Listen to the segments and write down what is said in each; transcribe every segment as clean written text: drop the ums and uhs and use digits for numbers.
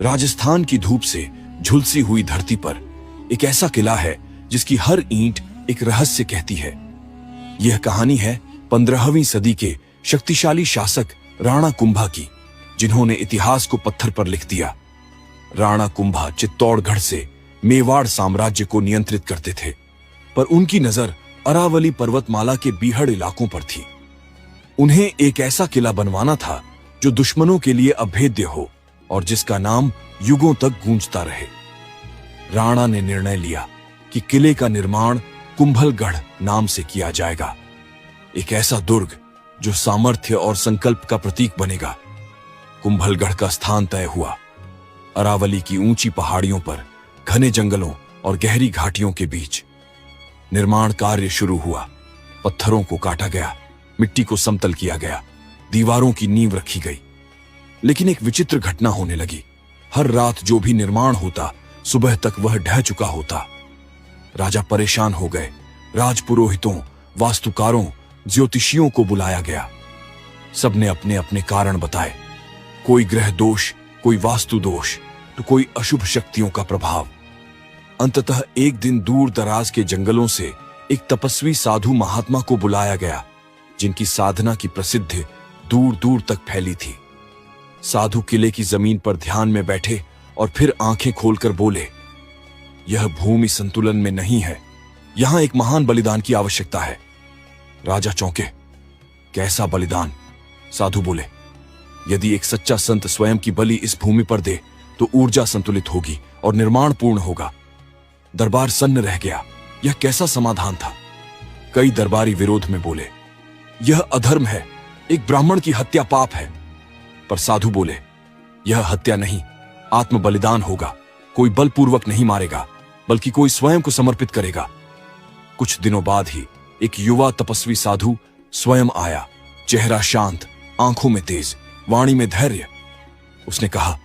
राजस्थान की धूप से झुलसी हुई धरती पर एक ऐसा किला है जिसकी हर ईंट एक रहस्य कहती है। यह कहानी है 15वीं सदी के शक्तिशाली शासक राणा कुंभा की, जिन्होंने इतिहास को पत्थर पर लिख दिया। राणा कुंभा चित्तौड़गढ़ से मेवाड़ साम्राज्य को नियंत्रित करते थे, पर उनकी नजर अरावली पर्वतमाला के बीहड़ इलाकों पर थी। उन्हें एक ऐसा किला बनवाना था जो दुश्मनों के लिए अभेद्य हो और जिसका नाम युगों तक गूंजता रहे। राणा ने निर्णय लिया कि किले का निर्माण कुंभलगढ़ नाम से किया जाएगा, एक ऐसा दुर्ग जो सामर्थ्य और संकल्प का प्रतीक बनेगा। कुंभलगढ़ का स्थान तय हुआ। अरावली की ऊंची पहाड़ियों पर, घने जंगलों और गहरी घाटियों के बीच निर्माण कार्य शुरू हुआ। पत्थरों को काटा गया, मिट्टी को समतल किया गया, दीवारों की नींव रखी गई। लेकिन एक विचित्र घटना होने लगी। हर रात जो भी निर्माण होता, सुबह तक वह ढह चुका होता। राजा परेशान हो गए। राजपुरोहितों, वास्तुकारों, ज्योतिषियों को बुलाया गया। सबने अपने अपने कारण बताए। कोई ग्रह दोष, कोई वास्तु दोष, तो कोई अशुभ शक्तियों का प्रभाव। अंततः एक दिन दूर दराज के जंगलों से एक तपस्वी साधु महात्मा को बुलाया गया, जिनकी साधना की प्रसिद्धि दूर दूर तक फैली थी। साधु किले की जमीन पर ध्यान में बैठे और फिर आंखें खोलकर बोले, यह भूमि संतुलन में नहीं है, यहां एक महान बलिदान की आवश्यकता है। राजा चौंके। कैसा बलिदान? साधु बोले, यदि एक सच्चा संत स्वयं की बलि इस भूमि पर दे तो ऊर्जा संतुलित होगी और निर्माण पूर्ण होगा। दरबार सन्न रह गया। यह कैसा समाधान था? कई दरबारी विरोध में बोले, यह अधर्म है, एक ब्राह्मण की हत्या पाप है। पर साधु बोले, यह हत्या नहीं, आत्म बलिदान होगा। कोई बलपूर्वक नहीं मारेगा, बल्कि कोई स्वयं को समर्पित करेगा। कुछ दिनों बाद ही एक युवा तपस्वी साधु स्वयं आया। चेहरा शांत, आंखों में तेज, वाणी में धैर्य। उसने कहा,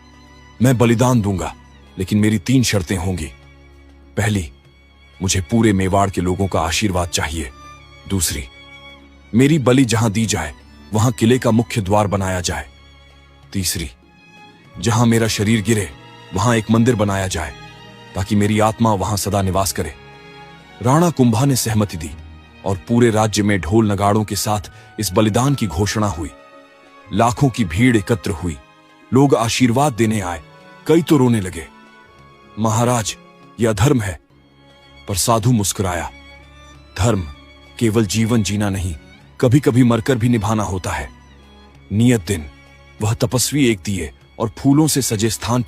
मैं बलिदान दूंगा, लेकिन मेरी 3 शर्तें होंगी। पहली, मुझे पूरे मेवाड़ के लोगों का आशीर्वाद चाहिए। दूसरी, मेरी बलि जहां दी जाए वहां किले का मुख्य द्वार बनाया जाए। तीसरी, जहां मेरा शरीर गिरे वहां एक मंदिर बनाया जाए, ताकि मेरी आत्मा वहां सदा निवास करे। राणा कुंभा ने सहमति दी और पूरे राज्य में ढोल नगाड़ों के साथ इस बलिदान की घोषणा हुई। लाखों की भीड़ एकत्र हुई। लोग आशीर्वाद देने आए। कई तो रोने लगे, महाराज, यह अधर्म है। पर साधु मुस्कुराया। धर्म केवल जीवन जीना नहीं, कभी कभी मरकर भी निभाना होता है। नियत दिन वह तपस्वी एक दिए और फूलों से सजे स्थान पर